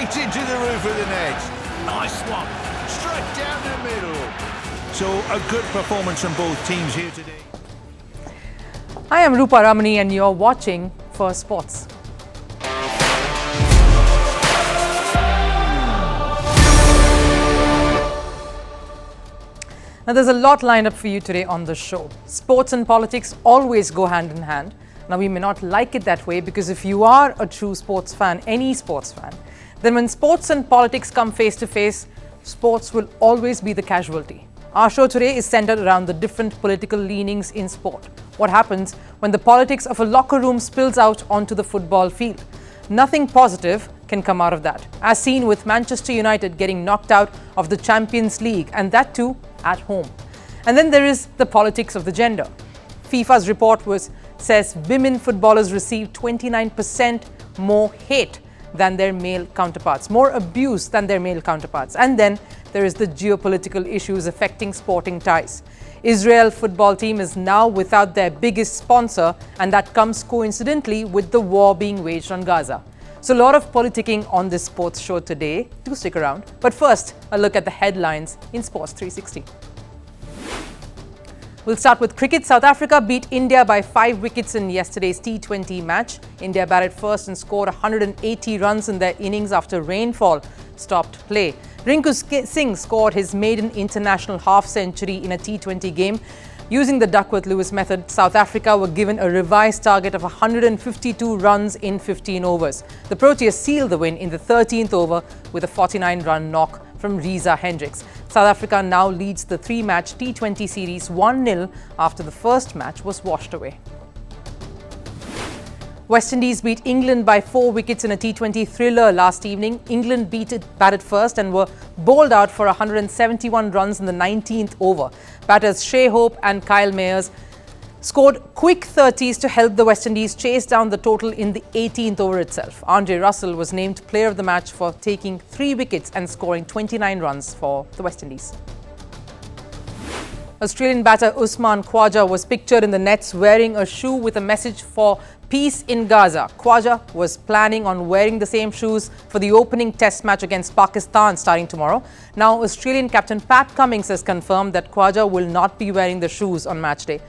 Straight into the roof of the net. Nice one. Straight down the middle. So a good performance from both teams here today. I am Rupha Ramani and you're watching Firstpost. Now there's a lot lined up for you today on the show. Sports and politics always go hand in hand. Now we may not like it that way because if you are a true sports fan, any sports fan, then when sports and politics come face to face, sports will always be the casualty. Our show today is centered around the different political leanings in sport. What happens when the politics of a locker room spills out onto the football field? Nothing positive can come out of that, as seen with Manchester United getting knocked out of the Champions League, and that too at home. And then there is the politics of the gender. FIFA's report says women footballers receive 29% more hate than their male counterparts, more abuse than their male counterparts. And then there is the geopolitical issues affecting sporting ties. Israel football team is now without their biggest sponsor, and that comes coincidentally with the war being waged on Gaza. So a lot of politicking on this sports show today. Do stick around. But first, a look at the headlines in Sports 360. We'll start with cricket. South Africa beat India by 5 wickets in yesterday's T20 match. India batted first and scored 180 runs in their innings after rainfall stopped play. Rinku Singh scored his maiden international half-century in a T20 game. Using the Duckworth-Lewis method, South Africa were given a revised target of 152 runs in 15 overs. The Proteas sealed the win in the 13th over with a 49-run knock from Reza Hendricks. South Africa now leads the 3-match T20 series 1-0 after the first match was washed away. West Indies beat England by 4 wickets in a T20 thriller last evening. England batted first and were bowled out for 171 runs in the 19th over. Batters Shea Hope and Kyle Mayers scored quick 30s to help the West Indies chase down the total in the 18th over itself. Andre Russell was named player of the match for taking 3 wickets and scoring 29 runs for the West Indies. Australian batter Usman Khawaja was pictured in the nets wearing a shoe with a message for peace in Gaza. Khawaja was planning on wearing the same shoes for the opening test match against Pakistan starting tomorrow. Now, Australian captain Pat Cummins has confirmed that Khawaja will not be wearing the shoes on match day.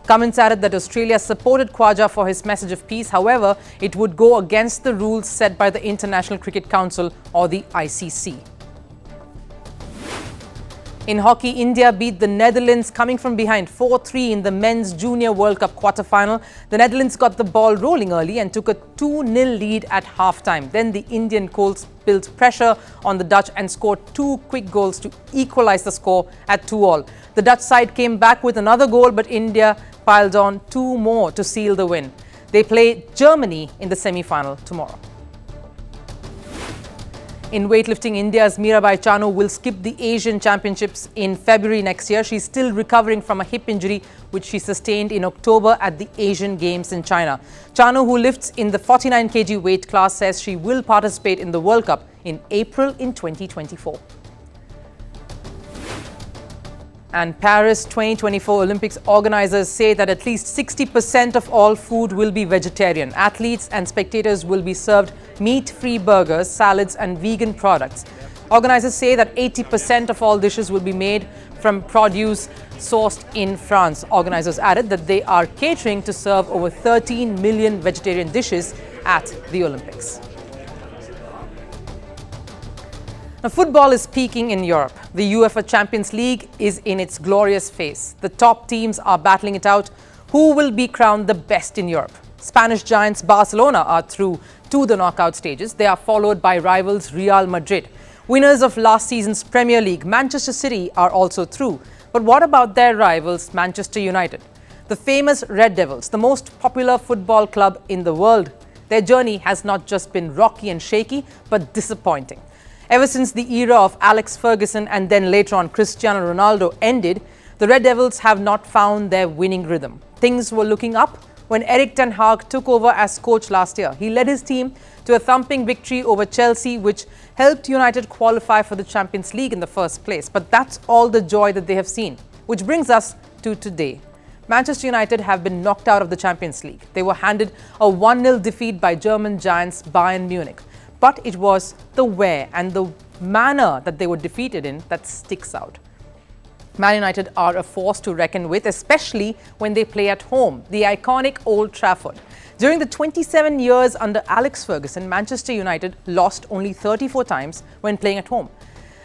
Cummins added that Australia supported Khawaja for his message of peace. However, it would go against the rules set by the International Cricket Council or the ICC. In hockey, India beat the Netherlands coming from behind 4-3 in the Men's Junior World Cup quarter-final. The Netherlands got the ball rolling early and took a 2-0 lead at half-time. Then the Indian Colts built pressure on the Dutch and scored 2 quick goals to equalize the score at 2-2. The Dutch side came back with another goal, but India piled on 2 more to seal the win. They play Germany in the semi-final tomorrow. In weightlifting, India's Mirabai Chanu will skip the Asian Championships in February next year. She's still recovering from a hip injury which she sustained in October at the Asian Games in China. Chanu, who lifts in the 49 kg weight class, says she will participate in the World Cup in April in 2024. And Paris 2024 Olympics organizers say that at least 60% of all food will be vegetarian. Athletes and spectators will be served meat-free burgers, salads and vegan products. Organizers say that 80% of all dishes will be made from produce sourced in France. Organizers added that they are catering to serve over 13 million vegetarian dishes at the Olympics. Now, football is peaking in Europe. The UEFA Champions League is in its glorious phase. The top teams are battling it out. Who will be crowned the best in Europe? Spanish giants Barcelona are through to the knockout stages. They are followed by rivals Real Madrid. Winners of last season's Premier League, Manchester City, are also through. But what about their rivals, Manchester United? The famous Red Devils, the most popular football club in the world. Their journey has not just been rocky and shaky, but disappointing. Ever since the era of Alex Ferguson and then later on Cristiano Ronaldo ended, the Red Devils have not found their winning rhythm. Things were looking up when Erik Ten Hag took over as coach last year. He led his team to a thumping victory over Chelsea, which helped United qualify for the Champions League in the first place. But that's all the joy that they have seen, which brings us to today. Manchester United have been knocked out of the Champions League. They were handed a 1-0 defeat by German giants Bayern Munich. but it was the where and the manner that they were defeated in that sticks out. Man United are a force to reckon with, especially when they play at home, the iconic Old Trafford. During the 27 years under Alex Ferguson, Manchester United lost only 34 times when playing at home.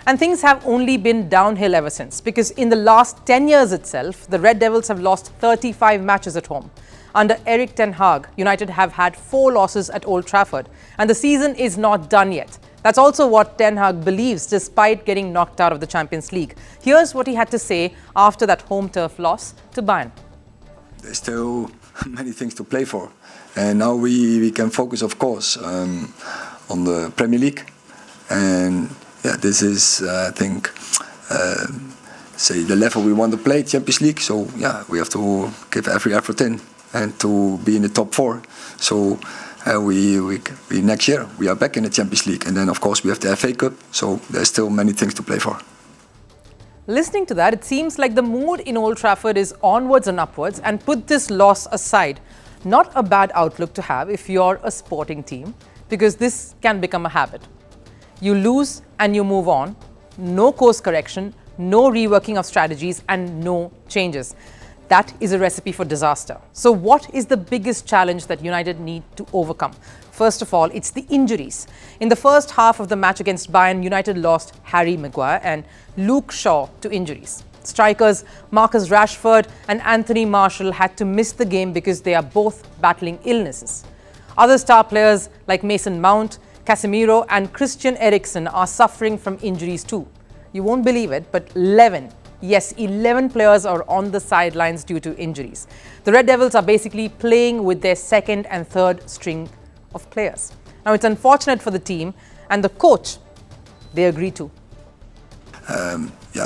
And things have only been downhill ever since, because in the last 10 years itself, the Red Devils have lost 35 matches at home. Under Erik Ten Hag, United have had 4 losses at Old Trafford, and the season is not done yet. That's also what Ten Hag believes, despite getting knocked out of the Champions League. Here's what he had to say after that home turf loss to Bayern. There's still many things to play for. And now we can focus, of course, on the Premier League. And yeah, this is, I think, say the level we want to play, Champions League. So yeah, we have to give every effort in and to be in the top 4. So we next year we are back in the Champions League, and then of course we have the FA Cup. So there's still many things to play for. Listening to that, it seems like the mood in Old Trafford is onwards and upwards. And put this loss aside, not a bad outlook to have if you're a sporting team, because this can become a habit. You lose and you move on. No course correction, no reworking of strategies, and no changes. That is a recipe for disaster. So what is the biggest challenge that United need to overcome? First of all, it's the injuries. In the first half of the match against Bayern, United lost Harry Maguire and Luke Shaw to injuries. Strikers Marcus Rashford and Anthony Martial had to miss the game because they are both battling illnesses. Other star players like Mason Mount, Casemiro and Christian Eriksen are suffering from injuries too. You won't believe it, but 11 players are on the sidelines due to injuries. The Red Devils are basically playing with their second and third string of players. Now, it's unfortunate for the team and the coach. They agree too.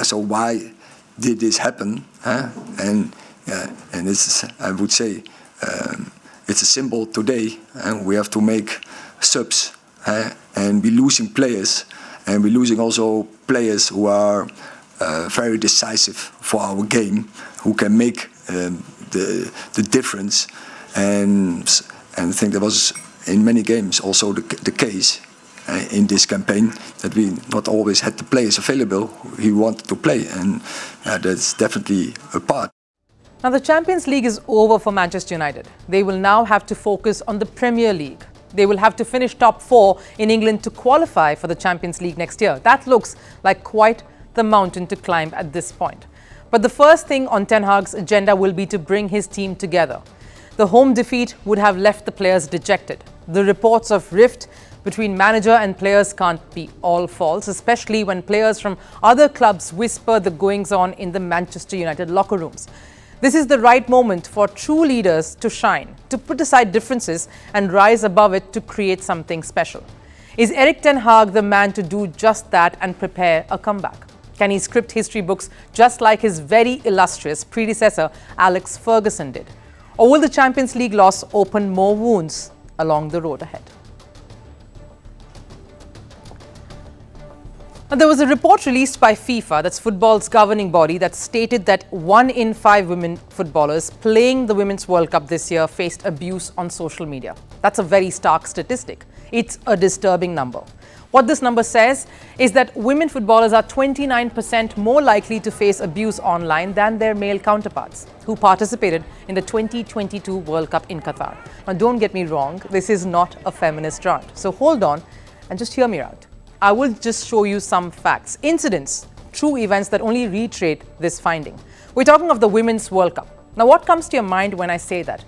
So why did this happen? And this is, I would say, it's a symbol today, and we have to make subs, and we're losing players, and we're losing also players who are very decisive for our game, who can make the difference. And I think that was in many games also the case in this campaign, that we not always had the players available who wanted to play, and that's definitely a part. Now, the Champions League is over for Manchester United. They will now have to focus on the Premier League. They will have to finish top 4 in England to qualify for the Champions League next year. That looks like quite the mountain to climb at this point. But the first thing on Ten Hag's agenda will be to bring his team together. The home defeat would have left the players dejected. The reports of rift between manager and players can't be all false, especially when players from other clubs whisper the goings-on in the Manchester United locker rooms. This is the right moment for true leaders to shine, to put aside differences and rise above it to create something special. Is Erik Ten Hag the man to do just that and prepare a comeback? Can he script history books just like his very illustrious predecessor Alex Ferguson did? Or will the Champions League loss open more wounds along the road ahead? Now, there was a report released by FIFA, that's football's governing body, that stated that 1 in 5 women footballers playing the Women's World Cup this year faced abuse on social media. That's a very stark statistic. It's a disturbing number. What this number says is that women footballers are 29% more likely to face abuse online than their male counterparts who participated in the 2022 World Cup in Qatar. Now, don't get me wrong, this is not a feminist rant. So hold on and just hear me out. I will just show you some facts, incidents, true events that only reiterate this finding. We're talking of the Women's World Cup. Now, what comes to your mind when I say that?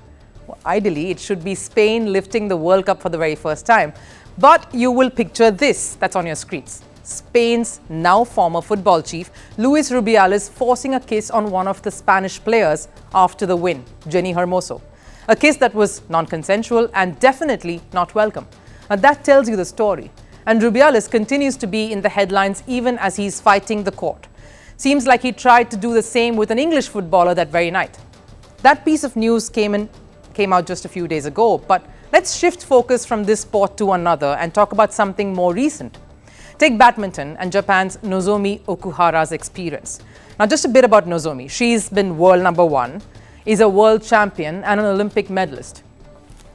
Well, ideally, it should be Spain lifting the World Cup for the very first time. But you will picture this that's on your screens. Spain's now former football chief, Luis Rubiales, forcing a kiss on one of the Spanish players after the win, Jenny Hermoso. A kiss that was non-consensual and definitely not welcome. Now, that tells you the story. And Rubiales continues to be in the headlines even as he's fighting the court. Seems like he tried to do the same with an English footballer that very night. That piece of news came out just a few days ago, but let's shift focus from this sport to another and talk about something more recent. Take badminton and Japan's Nozomi Okuhara's experience. Now, just a bit about Nozomi. She's been world number 1, is a world champion and an Olympic medalist.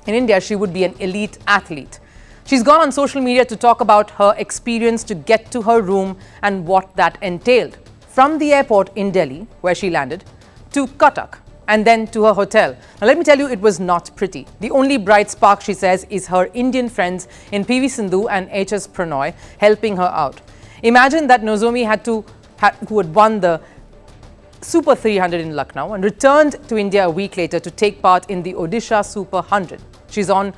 In India, she would be an elite athlete. She's gone on social media to talk about her experience to get to her room and what that entailed. From the airport in Delhi, where she landed, to Cuttack, and then to her hotel. Now let me tell you, it was not pretty. The only bright spark, she says, is her Indian friends in PV Sindhu and HS Pranoy helping her out. Imagine that Nozomi who had won the Super 300 in Lucknow and returned to India a week later to take part in the Odisha Super 100. She's on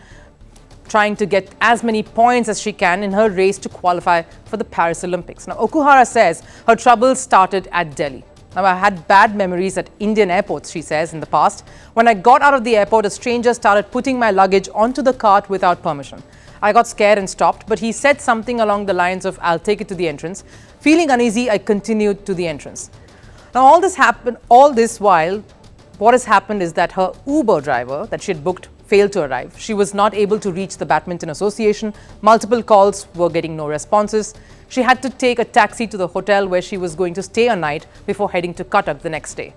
trying to get as many points as she can in her race to qualify for the Paris Olympics. Now, Okuhara says her troubles started at Delhi. Now, I had bad memories at Indian airports, she says, in the past. When I got out of the airport, a stranger started putting my luggage onto the cart without permission. I got scared and stopped, but he said something along the lines of, "I'll take it to the entrance." Feeling uneasy, I continued to the entrance. Now, all this while, what has happened is that her Uber driver that she had booked failed to arrive. She was not able to reach the Badminton Association. Multiple calls were getting no responses. She had to take a taxi to the hotel where she was going to stay a night before heading to Cuttack the next day.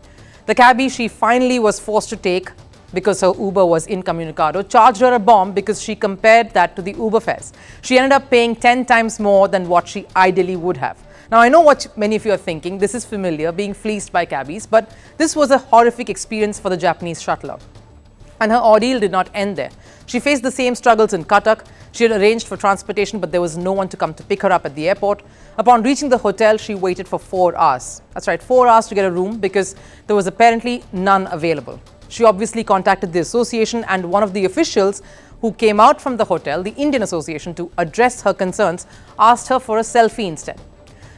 The cabbie she finally was forced to take because her Uber was incommunicado charged her a bomb because she compared that to the Uber fares. She ended up paying 10 times more than what she ideally would have. Now, I know what many of you are thinking. This is familiar, being fleeced by cabbies, but this was a horrific experience for the Japanese shuttler. And her ordeal did not end there. She faced the same struggles in Cuttack. She had arranged for transportation, but there was no one to come to pick her up at the airport. Upon reaching the hotel, she waited for 4 hours. That's right, 4 hours to get a room because there was apparently none available. She obviously contacted the association, and one of the officials who came out from the hotel, the Indian Association, to address her concerns, asked her for a selfie instead.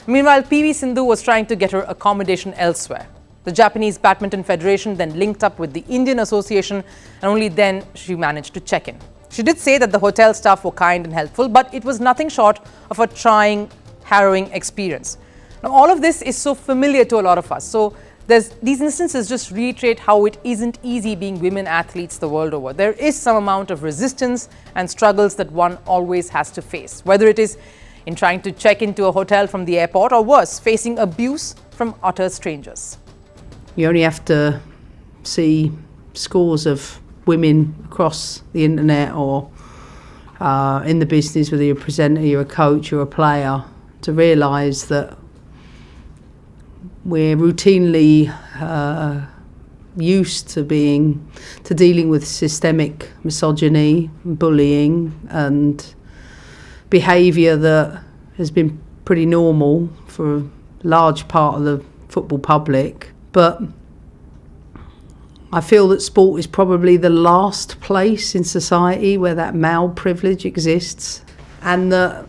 Meanwhile, PV Sindhu was trying to get her accommodation elsewhere. The Japanese Badminton Federation then linked up with the Indian Association, and only then she managed to check in. She did say that the hotel staff were kind and helpful, but it was nothing short of a trying, harrowing experience. Now, all of this is so familiar to a lot of us. So these instances just reiterate how it isn't easy being women athletes the world over. There is some amount of resistance and struggles that one always has to face, whether it is in trying to check into a hotel from the airport, or worse, facing abuse from utter strangers. You only have to see scores of women across the internet or in the business, whether you're a presenter, you're a coach, you're a player, to realise that we're routinely used to dealing with systemic misogyny, bullying, and behaviour that has been pretty normal for a large part of the football public. But I feel that sport is probably the last place in society where that male privilege exists, and that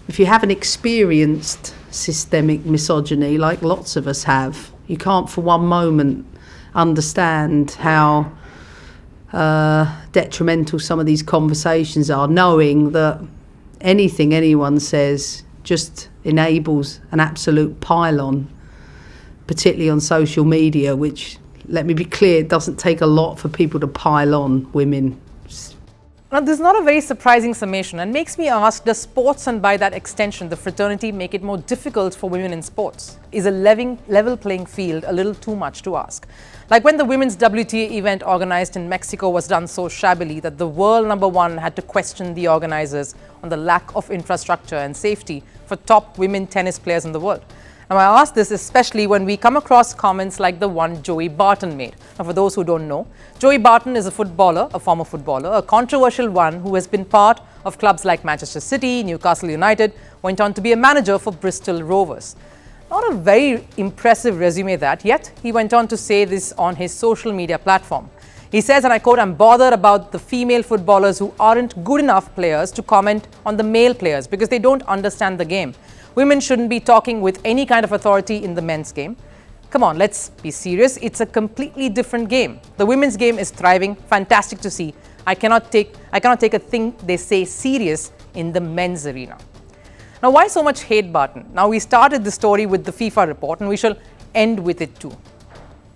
if you haven't experienced systemic misogyny like lots of us have, you can't for one moment understand how detrimental some of these conversations are, knowing that anything anyone says just enables an absolute pile-on, particularly on social media, which, let me be clear, it doesn't take a lot for people to pile on women. Now, this is not a very surprising summation and makes me ask, does sports, and by that extension the fraternity, make it more difficult for women in sports? Is a level playing field a little too much to ask? Like when the women's WTA event organized in Mexico was done so shabbily that the world #1 had to question the organizers on the lack of infrastructure and safety for top women tennis players in the world. Now, I ask this especially when we come across comments like the one Joey Barton made. Now, for those who don't know, Joey Barton is a former footballer, a controversial one who has been part of clubs like Manchester City, Newcastle United, went on to be a manager for Bristol Rovers. Not a very impressive resume that, yet he went on to say this on his social media platform. He says, and I quote, "I'm bothered about the female footballers who aren't good enough players to comment on the male players because they don't understand the game. Women shouldn't be talking with any kind of authority in the men's game. Come on, let's be serious. It's a completely different game. The women's game is thriving. Fantastic to see. I cannot take a thing they say serious in the men's arena." Now, why so much hate, Barton? Now, we started the story with the FIFA report, and we shall end with it too.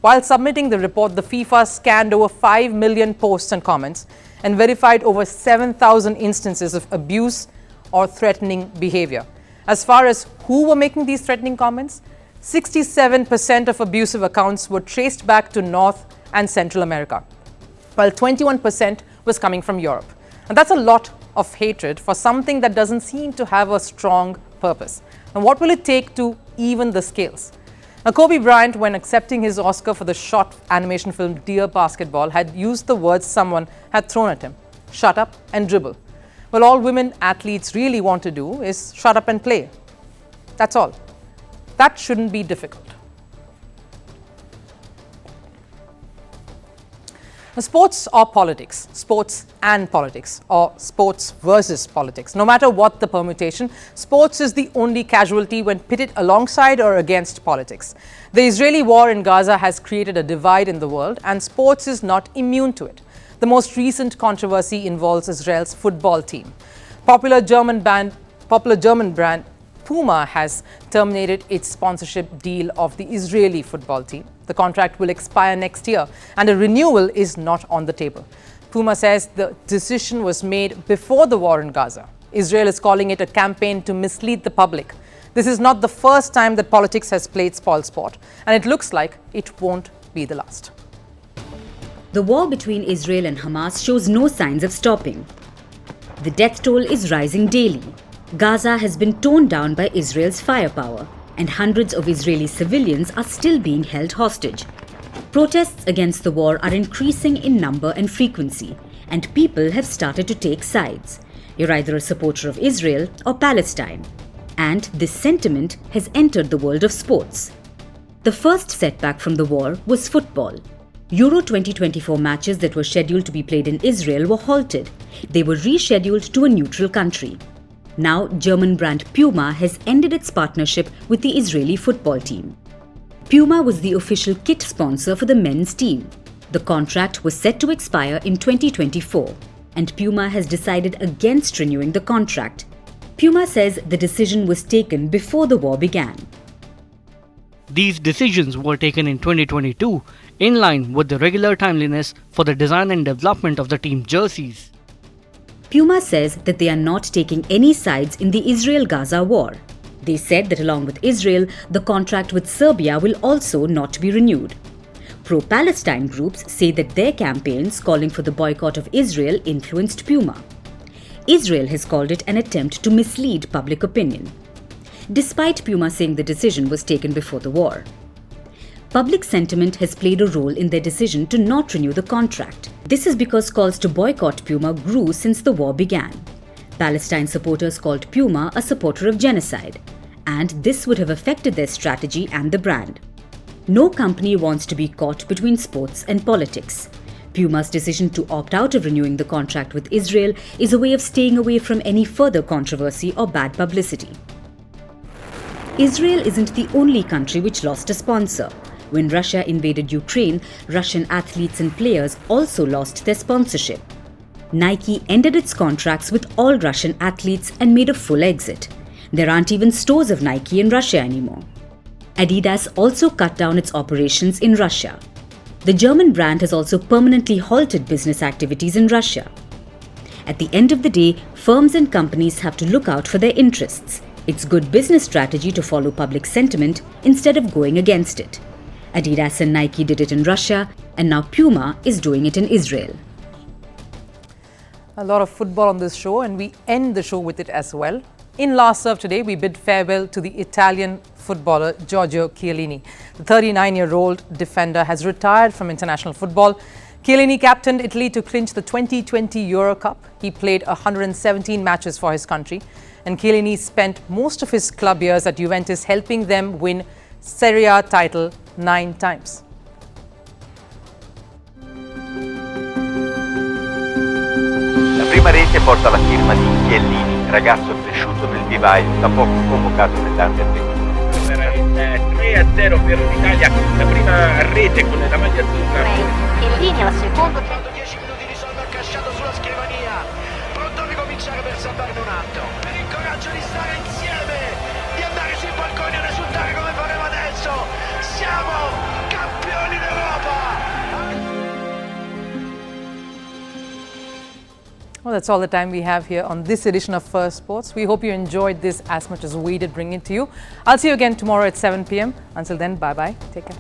While submitting the report, the FIFA scanned over 5 million posts and comments and verified over 7,000 instances of abuse or threatening behavior. As far as who were making these threatening comments, 67% of abusive accounts were traced back to North and Central America, while 21% was coming from Europe. And that's a lot of hatred for something that doesn't seem to have a strong purpose. And what will it take to even the scales? Now, Kobe Bryant, when accepting his Oscar for the short animation film Dear Basketball, had used the words someone had thrown at him: shut up and dribble. Well, all women athletes really want to do is shut up and play. That's all. That shouldn't be difficult. Now, sports or politics, sports and politics, or sports versus politics. No matter what the permutation, sports is the only casualty when pitted alongside or against politics. The Israeli war in Gaza has created a divide in the world, and sports is not immune to it. The most recent controversy involves Israel's football team. Popular German brand Puma has terminated its sponsorship deal of the Israeli football team. The contract will expire next year, and a renewal is not on the table. Puma says the decision was made before the war in Gaza. Israel is calling it a campaign to mislead the public. This is not the first time that politics has played spoilsport, and it looks like it won't be the last. The war between Israel and Hamas shows no signs of stopping. The death toll is rising daily. Gaza has been torn down by Israel's firepower, and hundreds of Israeli civilians are still being held hostage. Protests against the war are increasing in number and frequency, and people have started to take sides. You're either a supporter of Israel or Palestine. And this sentiment has entered the world of sports. The first setback from the war was football. Euro 2024 matches that were scheduled to be played in Israel were halted. They were rescheduled to a neutral country. Now, German brand Puma has ended its partnership with the Israeli football team. Puma was the official kit sponsor for the men's team. The contract was set to expire in 2024, and Puma has decided against renewing the contract. Puma says the decision was taken before the war began. These decisions were taken in 2022, in line with the regular timeliness for the design and development of the team jerseys. Puma says that they are not taking any sides in the Israel-Gaza war. They said that along with Israel, the contract with Serbia will also not be renewed. Pro-Palestine groups say that their campaigns calling for the boycott of Israel influenced Puma. Israel has called it an attempt to mislead public opinion, despite Puma saying the decision was taken before the war. Public sentiment has played a role in their decision to not renew the contract. This is because calls to boycott Puma grew since the war began. Palestine supporters called Puma a supporter of genocide, and this would have affected their strategy and the brand. No company wants to be caught between sports and politics. Puma's decision to opt out of renewing the contract with Israel is a way of staying away from any further controversy or bad publicity. Israel isn't the only country which lost a sponsor. When Russia invaded Ukraine, Russian athletes and players also lost their sponsorship. Nike ended its contracts with all Russian athletes and made a full exit. There aren't even stores of Nike in Russia anymore. Adidas also cut down its operations in Russia. The German brand has also permanently halted business activities in Russia. At the end of the day, firms and companies have to look out for their interests. It's good business strategy to follow public sentiment instead of going against it. Adidas and Nike did it in Russia, and now Puma is doing it in Israel. A lot of football on this show, and we end the show with it as well. In Last Serve today, we bid farewell to the Italian footballer Giorgio Chiellini. The 39-year-old defender has retired from international football. Chiellini captained Italy to clinch the 2020 Euro Cup. He played 117 matches for his country, and Chiellini spent most of his club years at Juventus helping them win Serie A title 9 times. La prima rete porta la firma di Chiellini, ragazzo cresciuto nel vivaio, da poco convocato nell'Under 21. Era il 3-0 per l'Italia, la prima rete con la maglia azzurra. Chiellini al secondo. 10 minuti di sonno accasciato sulla scrivania, pronto a ricominciare per salvarne un altro. Per il coraggio di stare insieme, di andare sui balconi a risultare come faremo adesso. Siamo campioni d'Europa! Well, that's all the time we have here on this edition of Firstpost. We hope you enjoyed this as much as we did bringing it to you. I'll see you again tomorrow at 7 p.m. Until then, bye-bye. Take care.